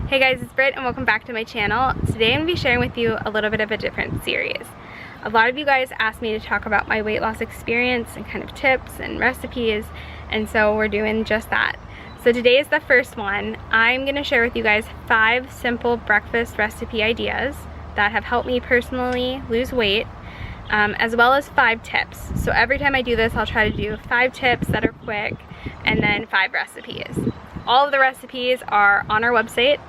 Hey guys, it's Britt and welcome back to my channel. Today I'm going to be sharing with you a little bit of a different series. A lot of you guys asked me to talk about my weight loss experience and kind of tips and recipes, and so we're doing just that. So today is the first one. I'm going to share with you guys 5 simple breakfast recipe ideas that have helped me personally lose weight, as well as 5 tips. So every time I do this, I'll try to do 5 tips that are quick and then 5 recipes. All of the recipes are on our website,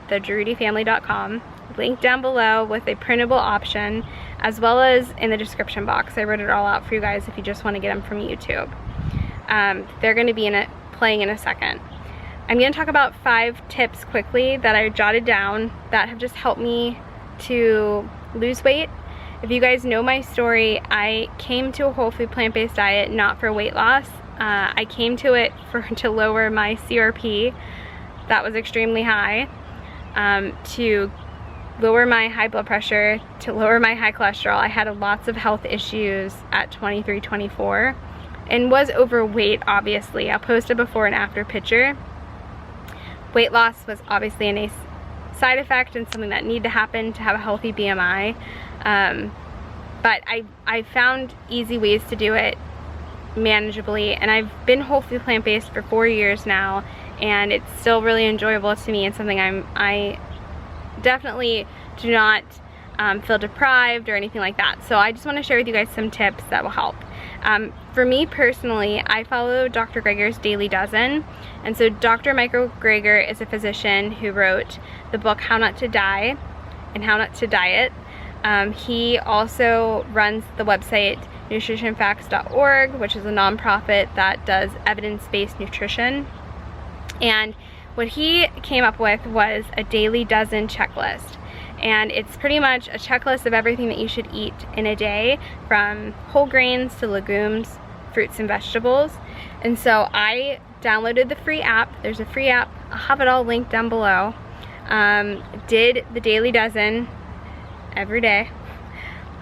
thejarudifamily.com, linked down below with a printable option, as well as in the description box. I wrote it all out for you guys if you just want to get them from YouTube. They're going to be playing in a second. I'm going to talk about 5 tips quickly that I jotted down that have just helped me to lose weight. If you guys know my story, I came to a whole food plant-based diet not for weight loss. I came to it to lower my CRP that was extremely high, to lower my high blood pressure, to lower my high cholesterol. I had lots of health issues at 23, 24 and was overweight, obviously. I'll post a before and after picture. Weight loss was obviously a side effect and something that needed to happen to have a healthy BMI. But I found easy ways to do it manageably, and I've been whole food plant-based for 4 years now, and it's still really enjoyable to me and something I definitely do not feel deprived or anything like that. So I just want to share with you guys some tips that will help. For me personally, I follow Dr. Greger's Daily Dozen, and so Dr. Michael Greger is a physician who wrote the book How Not to Die and How Not to Diet. He also runs the website nutritionfacts.org, which is a nonprofit that does evidence-based nutrition. And what he came up with was a daily dozen checklist. And it's pretty much a checklist of everything that you should eat in a day, from whole grains to legumes, fruits and vegetables. And so I downloaded the free app. There's a free app. I'll have it all linked down below. Did the daily dozen every day.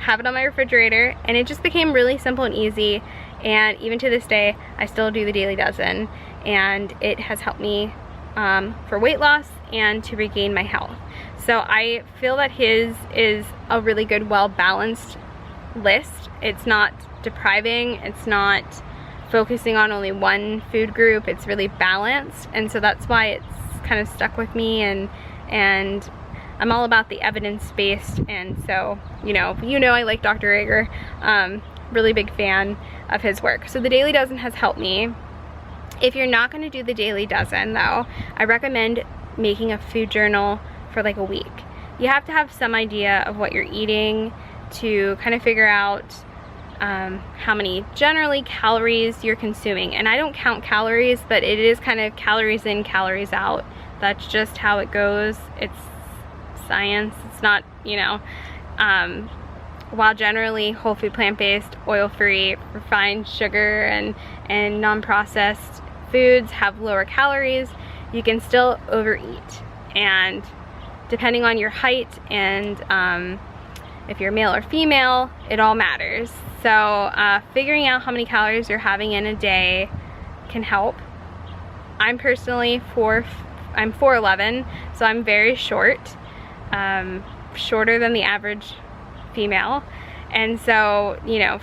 Have it on my refrigerator, and it just became really simple and easy, and even to this day I still do the daily dozen, and it has helped me for weight loss and to regain my health. So I feel that his is a really good, well-balanced list. It's not depriving, it's not focusing on only one food group, it's really balanced, and so that's why it's kind of stuck with me, and I'm all about the evidence-based, and so, you know I like Dr. Greger, really big fan of his work. So the Daily Dozen has helped me. If you're not going to do the Daily Dozen though, I recommend making a food journal for like a week. You have to have some idea of what you're eating to kind of figure out how many generally calories you're consuming. And I don't count calories, but it is kind of calories in, calories out. That's just how it goes. It's science. It's not, while generally whole food plant-based, oil-free, refined sugar and non-processed foods have lower calories, you can still overeat. And depending on your height and if you're male or female, it all matters. So figuring out how many calories you're having in a day can help. I'm personally I'm 4'11", so I'm very short. Shorter than the average female, and so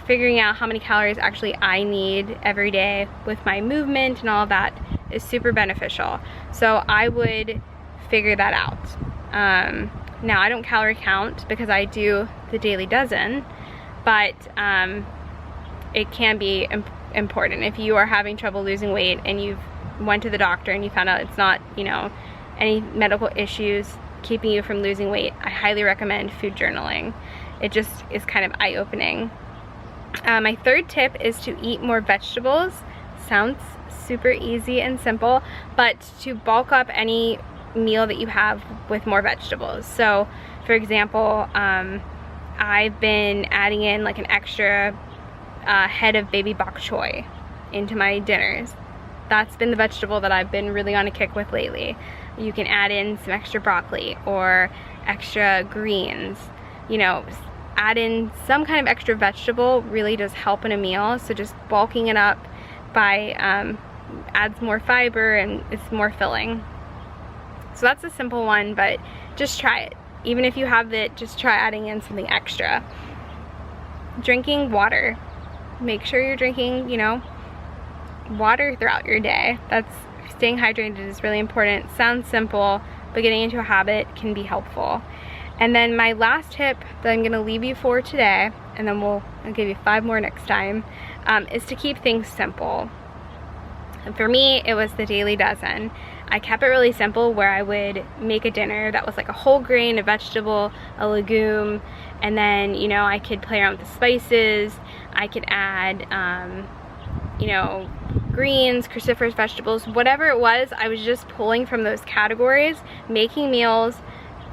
figuring out how many calories actually I need every day with my movement and all of that is super beneficial. So I would figure that out. Now I don't calorie count because I do the Daily Dozen, but it can be important if you are having trouble losing weight and you've went to the doctor and you found out it's not any medical issues keeping you from losing weight. I highly recommend food journaling. It just is kind of eye-opening. My third tip is to eat more vegetables. Sounds super easy and simple, but to bulk up any meal that you have with more vegetables. So for example, I've been adding in like an extra head of baby bok choy into my dinners. That's been the vegetable that I've been really on a kick with lately. You can add in some extra broccoli or extra greens. Add in some kind of extra vegetable really does help in a meal. So just bulking it up by adds more fiber and it's more filling. So that's a simple one, but just try it. Even if you have it, just try adding in something extra. Drinking water. Make sure you're drinking, you know, water throughout your day. That's staying hydrated is really important. Sounds simple, but getting into a habit can be helpful. And then my last tip that I'm gonna leave you for today, and then I'll give you 5 more next time, is to keep things simple. And for me, it was the daily dozen. I kept it really simple, where I would make a dinner that was like a whole grain, a vegetable, a legume, and then, you know, I could play around with the spices. I could add, you know, greens, cruciferous vegetables, whatever it was. I was just pulling from those categories, making meals,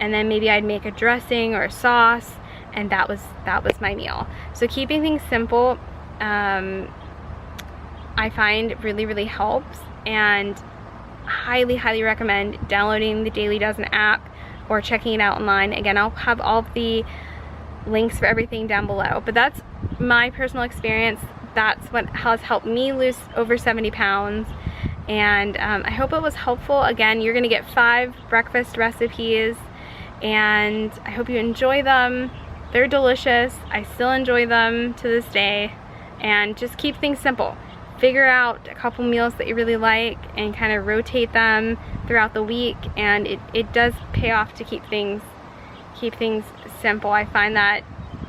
and then maybe I'd make a dressing or a sauce, and that was my meal. So keeping things simple, I find really helps, and highly recommend downloading the Daily Dozen app or checking it out online. Again, I'll have all of the links for everything down below, but that's my personal experience. That's what has helped me lose over 70 pounds, and I hope it was helpful. Again, you're gonna get 5 breakfast recipes, and I hope you enjoy them. They're delicious. I still enjoy them to this day, and just keep things simple. Figure out a couple meals that you really like and kind of rotate them throughout the week, and it does pay off to keep things simple. I find that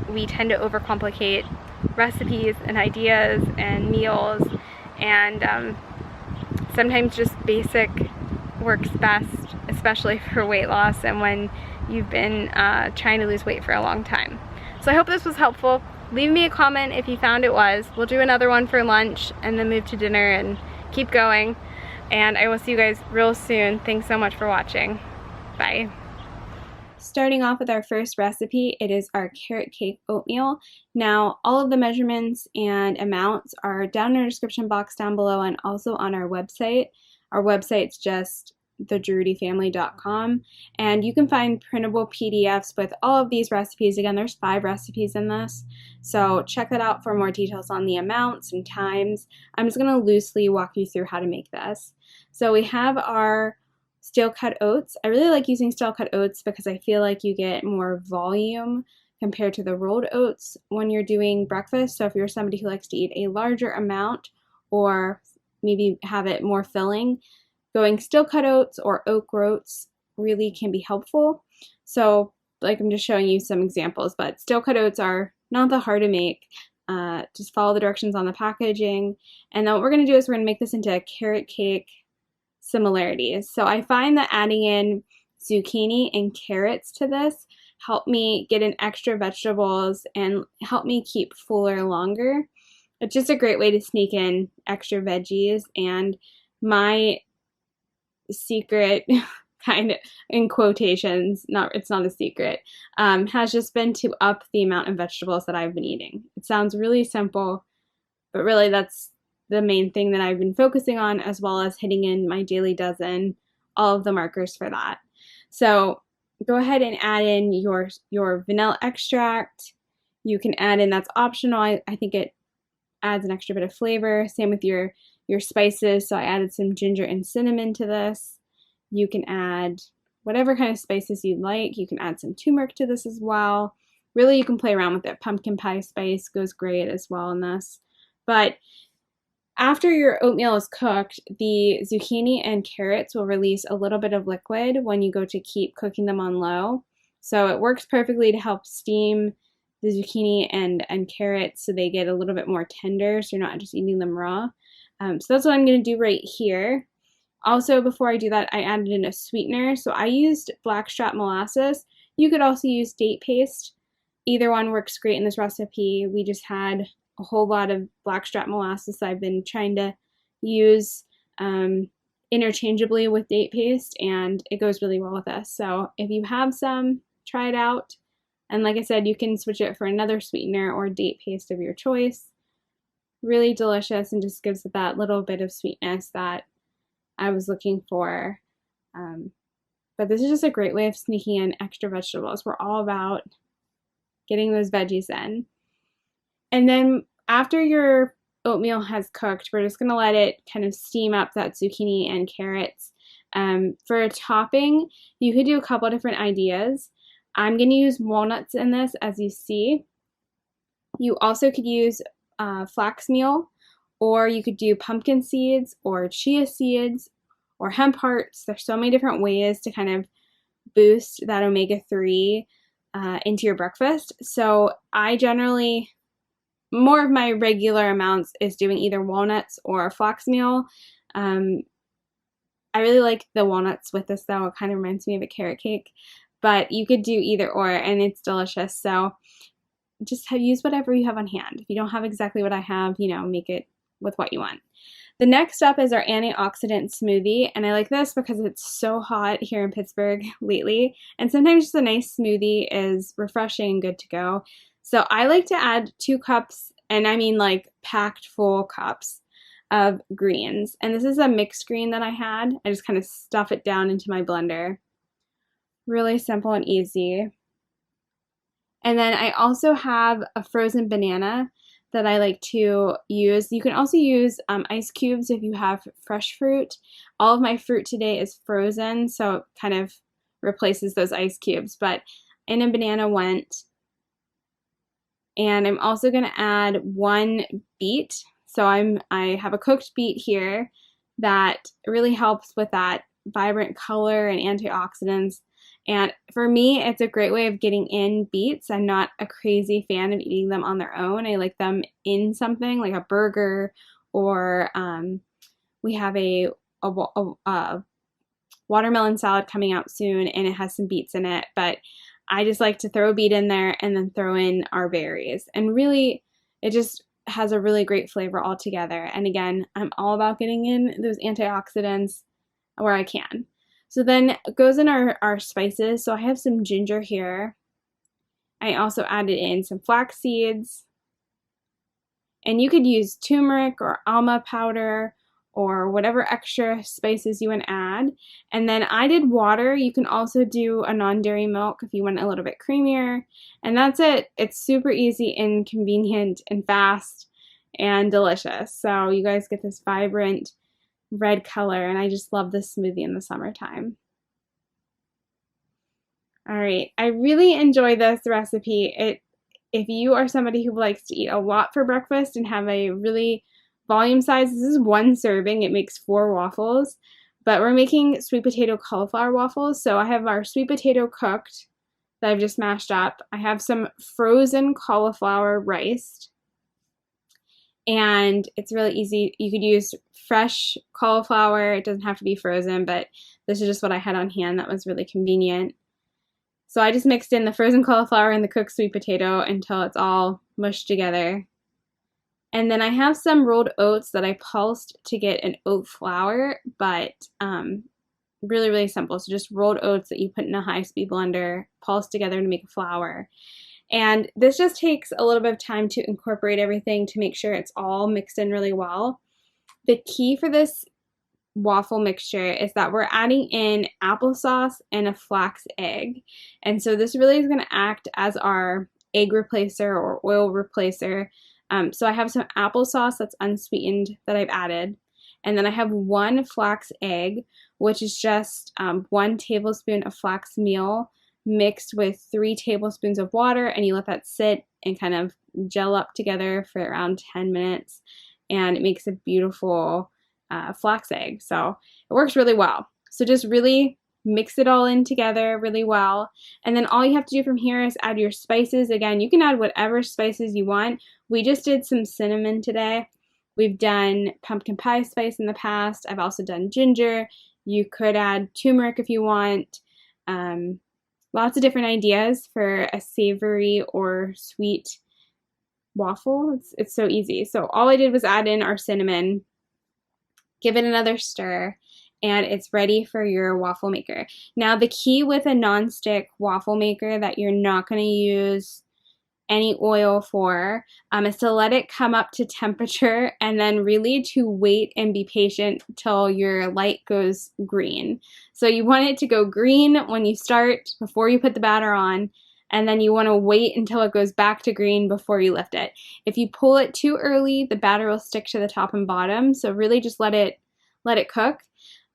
we tend to overcomplicate recipes and ideas and meals, and sometimes just basic works best, especially for weight loss and when you've been trying to lose weight for a long time. So I hope this was helpful. Leave me a comment if you found it was. We'll do another one for lunch and then move to dinner and keep going. And I will see you guys real soon. Thanks so much for watching. Bye. Starting off with our first recipe, it is our carrot cake oatmeal. Now, all of the measurements and amounts are down in the description box down below and also on our website. Our website's just thejarudifamily.com, and you can find printable PDFs with all of these recipes. Again, there's 5 recipes in this, so check that out for more details on the amounts and times. I'm just going to loosely walk you through how to make this. So we have our steel cut oats. I really like using steel cut oats because I feel like you get more volume compared to the rolled oats when you're doing breakfast. So if you're somebody who likes to eat a larger amount or maybe have it more filling, going steel cut oats or oat groats really can be helpful. So like I'm just showing you some examples, but steel cut oats are not that hard to make. Just follow the directions on the packaging. And then what we're going to do is we're going to make this into a carrot cake similarities. So I find that adding in zucchini and carrots to this help me get in extra vegetables and help me keep fuller longer. It's just a great way to sneak in extra veggies, and my secret, kind of in quotations, it's not a secret, has just been to up the amount of vegetables that I've been eating. It sounds really simple, but really that's the main thing that I've been focusing on, as well as hitting in my daily dozen, all of the markers for that. So go ahead and add in your vanilla extract. You can add in, that's optional. I think it adds an extra bit of flavor. Same with your spices. So I added some ginger and cinnamon to this. You can add whatever kind of spices you'd like. You can add some turmeric to this as well. Really, you can play around with it. Pumpkin pie spice goes great as well in this. But after your oatmeal is cooked, the zucchini and carrots will release a little bit of liquid when you go to keep cooking them on low. So it works perfectly to help steam the zucchini and carrots so they get a little bit more tender, so you're not just eating them raw. So that's what I'm going to do right here. Also, before I do that, I added in a sweetener. So I used blackstrap molasses. You could also use date paste. Either one works great in this recipe. We just had a whole lot of blackstrap molasses I've been trying to use interchangeably with date paste, and it goes really well with this. So if you have some, try it out. And like I said, you can switch it for another sweetener or date paste of your choice. Really delicious, and just gives it that little bit of sweetness that I was looking for. But this is just a great way of sneaking in extra vegetables. We're all about getting those veggies in. And then after your oatmeal has cooked, we're just going to let it kind of steam up that zucchini and carrots. For a topping, you could do a couple different ideas. I'm going to use walnuts in this, as you see. You also could use flax meal, or you could do pumpkin seeds or chia seeds or hemp hearts. There's so many different ways to kind of boost that omega-3 into your breakfast. So I generally, more of my regular amounts is doing either walnuts or flax meal. I really like the walnuts with this though. It kind of reminds me of a carrot cake, but you could do either or and it's delicious. So just use whatever you have on hand. If you don't have exactly what I have, you know, make it with what you want. The next up is our antioxidant smoothie, and I like this because it's so hot here in Pittsburgh lately, and sometimes just a nice smoothie is refreshing and good to go. So I like to add 2 cups, and I mean like packed full cups of greens, and this is a mixed green that I had. I just kind of stuff it down into my blender. Really simple and easy. And then I also have a frozen banana that I like to use. You can also use ice cubes if you have fresh fruit. All of my fruit today is frozen, so it kind of replaces those ice cubes, but in a banana went. And I'm also going to add 1 beet. So I have a cooked beet here that really helps with that vibrant color and antioxidants. And for me, it's a great way of getting in beets. I'm not a crazy fan of eating them on their own. I like them in something like a burger, or we have a watermelon salad coming out soon and it has some beets in it. But I just like to throw a beet in there and then throw in our berries. And really, it just has a really great flavor all together. And again, I'm all about getting in those antioxidants where I can. So then it goes in our spices. So I have some ginger here. I also added in some flax seeds. And you could use turmeric or alma powder or whatever extra spices you want to add. And then I did water. You can also do a non-dairy milk if you want it a little bit creamier. And that's it. It's super easy and convenient and fast and delicious. So you guys get this vibrant red color, and I just love this smoothie in the summertime. All right, I really enjoy this recipe. If you are somebody who likes to eat a lot for breakfast and have a really volume size, this is 1 serving. It makes 4 waffles, but we're making sweet potato cauliflower waffles. So I have our sweet potato cooked that I've just mashed up. I have some frozen cauliflower riced, and it's really easy. You could use fresh cauliflower. It doesn't have to be frozen, but this is just what I had on hand that was really convenient. So I just mixed in the frozen cauliflower and the cooked sweet potato until it's all mushed together. And then I have some rolled oats that I pulsed to get an oat flour, but really, really simple. So just rolled oats that you put in a high-speed blender, pulse together to make a flour. And this just takes a little bit of time to incorporate everything to make sure it's all mixed in really well. The key for this waffle mixture is that we're adding in applesauce and a flax egg. And so this really is going to act as our egg replacer or oil replacer. So I have some applesauce that's unsweetened that I've added. And then I have 1 flax egg, which is just 1 tablespoon of flax meal mixed with 3 tablespoons of water, and you let that sit and kind of gel up together for around 10 minutes, and it makes a beautiful flax egg. So it works really well. So just really mix it all in together really well, and then all you have to do from here is add your spices. Again, you can add whatever spices you want. We just did some cinnamon today. We've done pumpkin pie spice in the past. I've also done ginger. You could add turmeric if you want. Lots of different ideas for a savory or sweet waffle. It's so easy. So all I did was add in our cinnamon, give it another stir, and it's ready for your waffle maker. Now the key with a non-stick waffle maker that you're not going to use any oil for is to let it come up to temperature, and then really to wait and be patient till your light goes green. So you want it to go green when you start, before you put the batter on, and then you want to wait until it goes back to green before you lift it. If you pull it too early, the batter will stick to the top and bottom, so really just let it cook.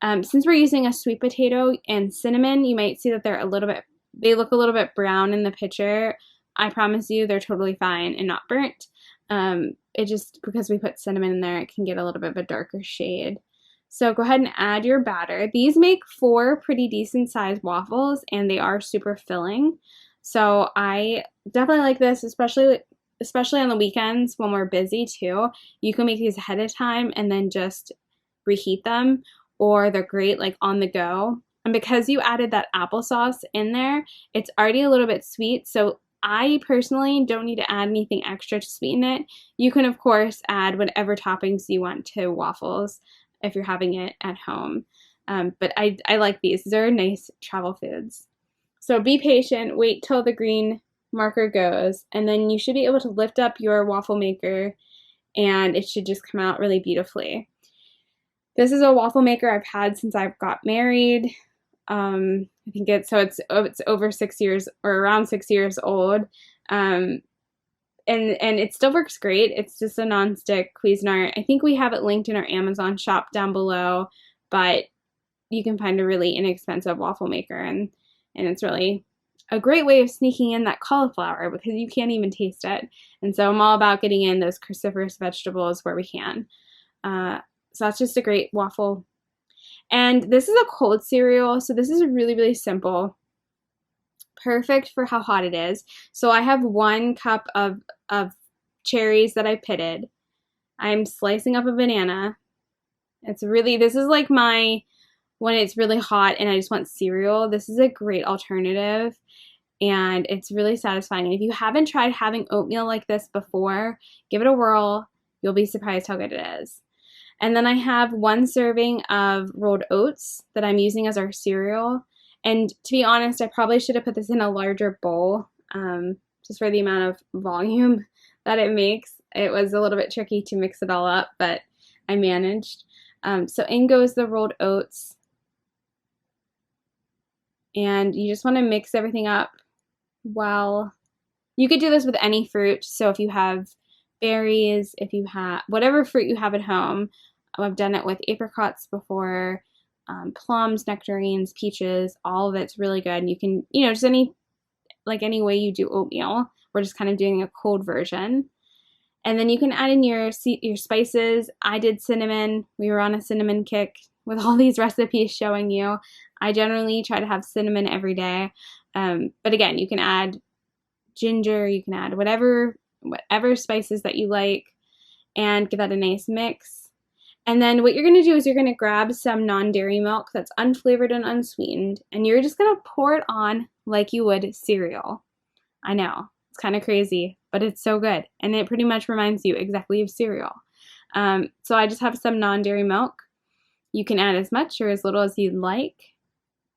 Since we're using a sweet potato and cinnamon, you might see that they look a little bit brown in the picture. I promise you they're totally fine and not burnt. It just, because we put cinnamon in there, it can get a little bit of a darker shade. So go ahead and add your batter. These make 4 pretty decent sized waffles, and they are super filling. So I definitely like this, especially on the weekends when we're busy too. You can make these ahead of time and then just reheat them, or they're great like on the go. And because you added that applesauce in there, it's already a little bit sweet. So I personally don't need to add anything extra to sweeten it. You can, of course, add whatever toppings you want to waffles if you're having it at home. But I like these. They're nice travel foods. So be patient, wait till the green marker goes, and then you should be able to lift up your waffle maker and it should just come out really beautifully. This is a waffle maker I've had since I got married. I think it's over 6 years, or around 6 years old. And it still works great. It's just a nonstick Cuisinart. I think we have it linked in our Amazon shop down below, but you can find a really inexpensive waffle maker, and it's really a great way of sneaking in that cauliflower because you can't even taste it. And so I'm all about getting in those cruciferous vegetables where we can. So that's just a great waffle. And this is a cold cereal, so this is really, really simple. Perfect for how hot it is. So I have 1 cup of cherries that I pitted. I'm slicing up a banana. This is like when it's really hot and I just want cereal, this is a great alternative, and it's really satisfying. And if you haven't tried having oatmeal like this before, give it a whirl. You'll be surprised how good it is. And then I have 1 serving of rolled oats that I'm using as our cereal. And to be honest, I probably should have put this in a larger bowl, just for the amount of volume that it makes. It was a little bit tricky to mix it all up, but I managed. So in goes the rolled oats. And you just want to mix everything up well. You could do this with any fruit. So if you have berries, if you have whatever fruit you have at home. I've done it with apricots before, plums, nectarines, peaches, all of it's really good. And you can, just any way you do oatmeal. We're just kind of doing a cold version. And then you can add in your spices. I did cinnamon. We were on a cinnamon kick with all these recipes showing you. I generally try to have cinnamon every day. But again, you can add ginger, you can add whatever spices that you like, and give that a nice mix. And then what you're going to do is you're going to grab some non-dairy milk that's unflavored and unsweetened, and you're just going to pour it on like you would cereal. I know, it's kind of crazy, but it's so good, and it pretty much reminds you exactly of cereal. So I just have some non-dairy milk. You can add as much or as little as you'd like.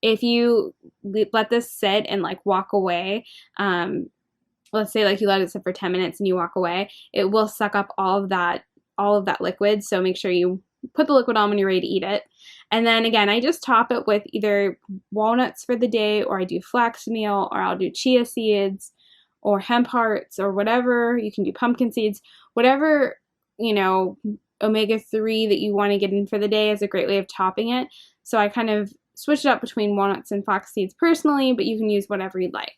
If you let this sit and walk away, let's say you let it sit for 10 minutes and you walk away, it will suck up all of that liquid. So make sure you put the liquid on when you're ready to eat it. And then again, I just top it with either walnuts for the day, or I do flax meal, or I'll do chia seeds or hemp hearts, or whatever. You can do pumpkin seeds, whatever, omega-3 that you want to get in for the day is a great way of topping it. So I kind of switched it up between walnuts and flax seeds personally, but you can use whatever you'd like.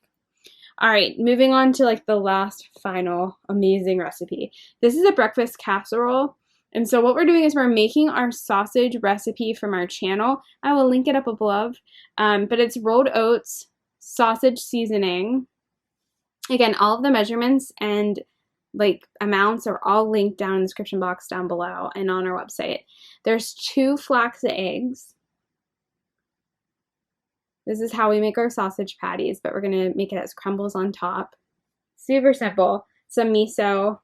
All right, moving on to the last final amazing recipe. This is a breakfast casserole. And so what we're doing is we're making our sausage recipe from our channel. I will link it up above. But it's rolled oats, sausage seasoning. Again, all of the measurements and amounts are all linked down in the description box down below and on our website. There's 2 flax eggs. This is how we make our sausage patties, but we're going to make it as crumbles on top. Super simple. Some miso.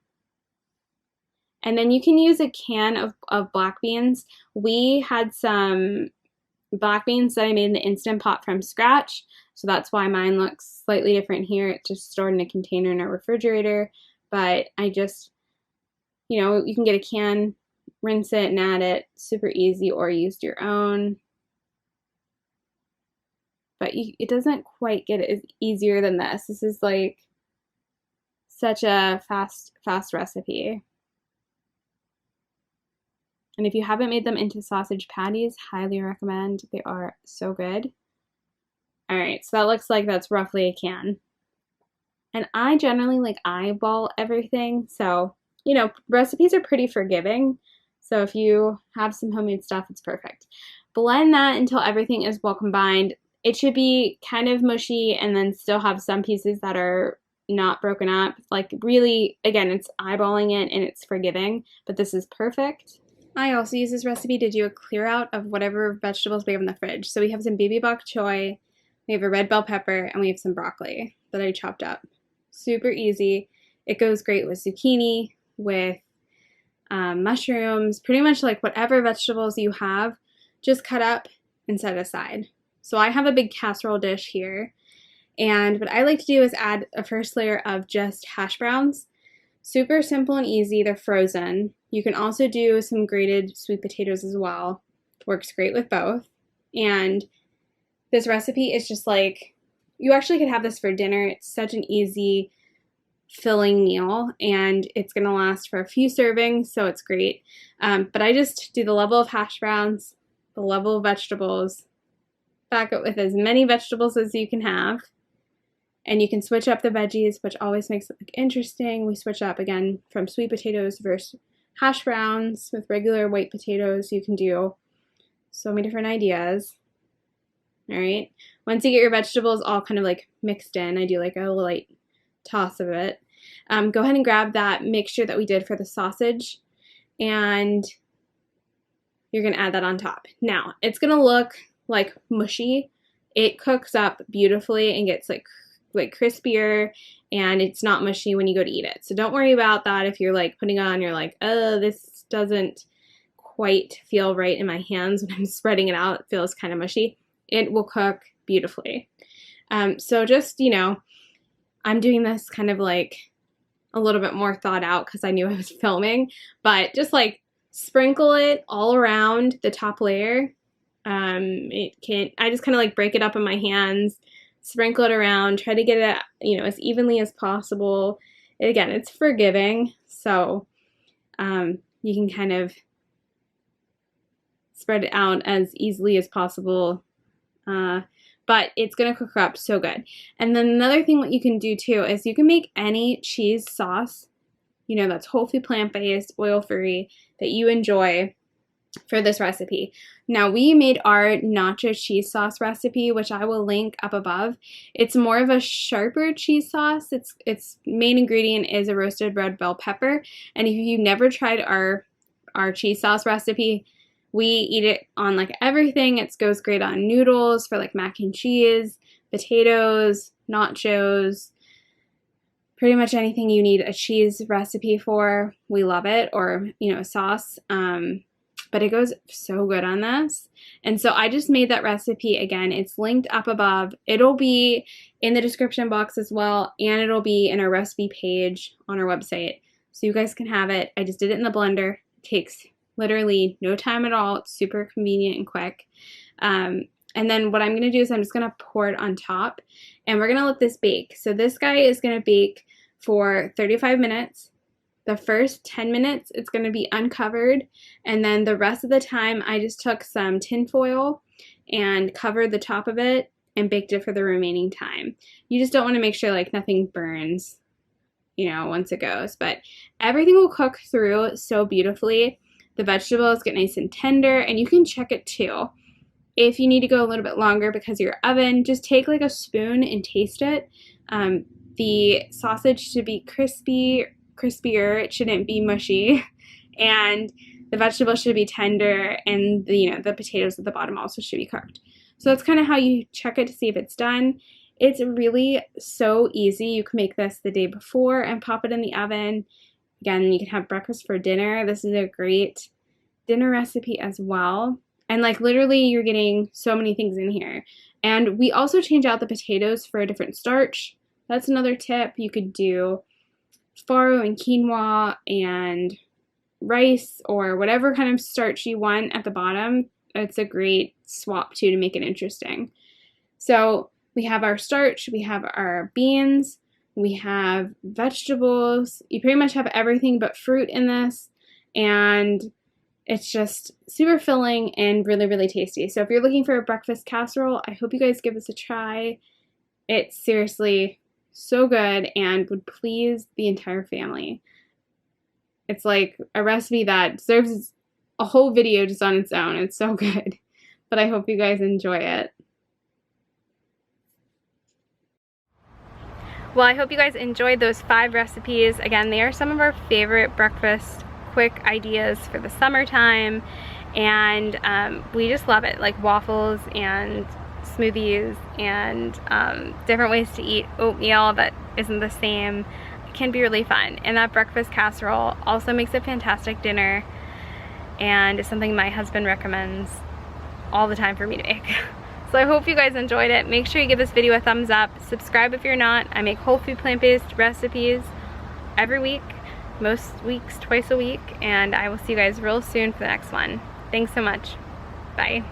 And then you can use a can of black beans. We had some black beans that I made in the Instant Pot from scratch, so that's why mine looks slightly different here. It's just stored in a container in a refrigerator, but I just, you can get a can, rinse it and add it. Super easy, or use your own. But it doesn't quite get as easier than this. This is such a fast recipe. And if you haven't made them into sausage patties, highly recommend. They are so good. All right, so that looks like that's roughly a can. And I generally like eyeball everything, so, you know, recipes are pretty forgiving. So if you have some homemade stuff, it's perfect. Blend that until everything is well combined. It should be kind of mushy and then still have some pieces that are not broken up. Like really, again, it's eyeballing it and it's forgiving, but this is perfect. I also use this recipe to do a clear out of whatever vegetables we have in the fridge. So we have some baby bok choy, we have a red bell pepper, and we have some broccoli that I chopped up. Super easy. It goes great with zucchini, with mushrooms, pretty much like whatever vegetables you have, just cut up and set aside. So I have a big casserole dish here, and what I like to do is add a first layer of just hash browns. Super simple and easy. They're frozen. You can also do some grated sweet potatoes as well. Works great with both. And this recipe is just like, you actually could have this for dinner. It's such an easy filling meal, and it's going to last for a few servings, so it's great. But I just do the level of hash browns, the level of vegetables, back it with as many vegetables as you can have, and you can switch up the veggies, which always makes it look interesting. We switch up again from sweet potatoes versus hash browns with regular white potatoes. You can do so many different ideas. All right, once you get your vegetables all kind of like mixed in, I do like a light toss of it. Go ahead and grab that mixture that we did for the sausage, and you're gonna add that on top. Now, it's gonna look like mushy. It cooks up beautifully and gets like crispier, and it's not mushy when you go to eat it. So don't worry about that. If you're like putting on, you're like, oh, this doesn't quite feel right in my hands when I'm spreading it out. It feels kind of mushy. It will cook beautifully. So just, you know, I'm doing this kind of like a little bit more thought out because I knew I was filming, but just like sprinkle it all around the top layer. I just kind of like break it up in my hands, sprinkle it around, try to get it, you know, as evenly as possible. Again, it's forgiving, so you can kind of spread it out as easily as possible. But it's going to cook up so good. And then another thing what you can do too is you can make any cheese sauce, you know, that's whole food, plant-based, oil-free, that you enjoy for this recipe. Now, we made our nacho cheese sauce recipe, which I will link up above. It's more of a sharper cheese sauce. Its main ingredient is a roasted red bell pepper. And if you've never tried our cheese sauce recipe, we eat it on like everything. It goes great on noodles for like mac and cheese, potatoes, nachos, pretty much anything you need a cheese recipe for. We love it, or, you know, a sauce. But it goes so good on this. And so I just made that recipe again. It's linked up above. It'll be in the description box as well, and it'll be in our recipe page on our website. So you guys can have it. I just did it in the blender. It takes literally no time at all. It's super convenient and quick. And then what I'm going to do is I'm just going to pour it on top, and we're going to let this bake. So this guy is going to bake for 35 minutes. The first 10 minutes, it's going to be uncovered, and then the rest of the time, I just took some tin foil and covered the top of it and baked it for the remaining time. You just don't want to make sure like nothing burns, you know, once it goes, but everything will cook through so beautifully. The vegetables get nice and tender, and you can check it too. If you need to go a little bit longer because of your oven, just take like a spoon and taste it. The sausage should be crispier. It shouldn't be mushy, and the vegetables should be tender, and the potatoes at the bottom also should be cooked. So that's kind of how you check it to see if it's done. It's really so easy. You can make this the day before and pop it in the oven. Again, you can have breakfast for dinner. This is a great dinner recipe as well. And like literally you're getting so many things in here. And we also change out the potatoes for a different starch. That's another tip. You could do farro and quinoa and rice or whatever kind of starch you want at the bottom. It's a great swap too to make it interesting. So we have our starch, we have our beans, we have vegetables. You pretty much have everything but fruit in this, and It's just super filling and really, really tasty. So if you're looking for a breakfast casserole, I hope you guys give this a try. It's seriously so good and would please the entire family. It's like a recipe that deserves a whole video just on its own. It's so good. But I hope you guys enjoy it. Well, I hope you guys enjoyed those 5 recipes. Again, they are some of our favorite breakfast quick ideas for the summertime, and we just love it. Like waffles and smoothies and different ways to eat oatmeal that isn't the same. It can be really fun. And that breakfast casserole also makes a fantastic dinner, and is something my husband recommends all the time for me to make. So I hope you guys enjoyed it. Make sure you give this video a thumbs up. Subscribe if you're not. I make whole food plant-based recipes every week, most weeks twice a week, and I will see you guys real soon for the next one. Thanks so much. Bye.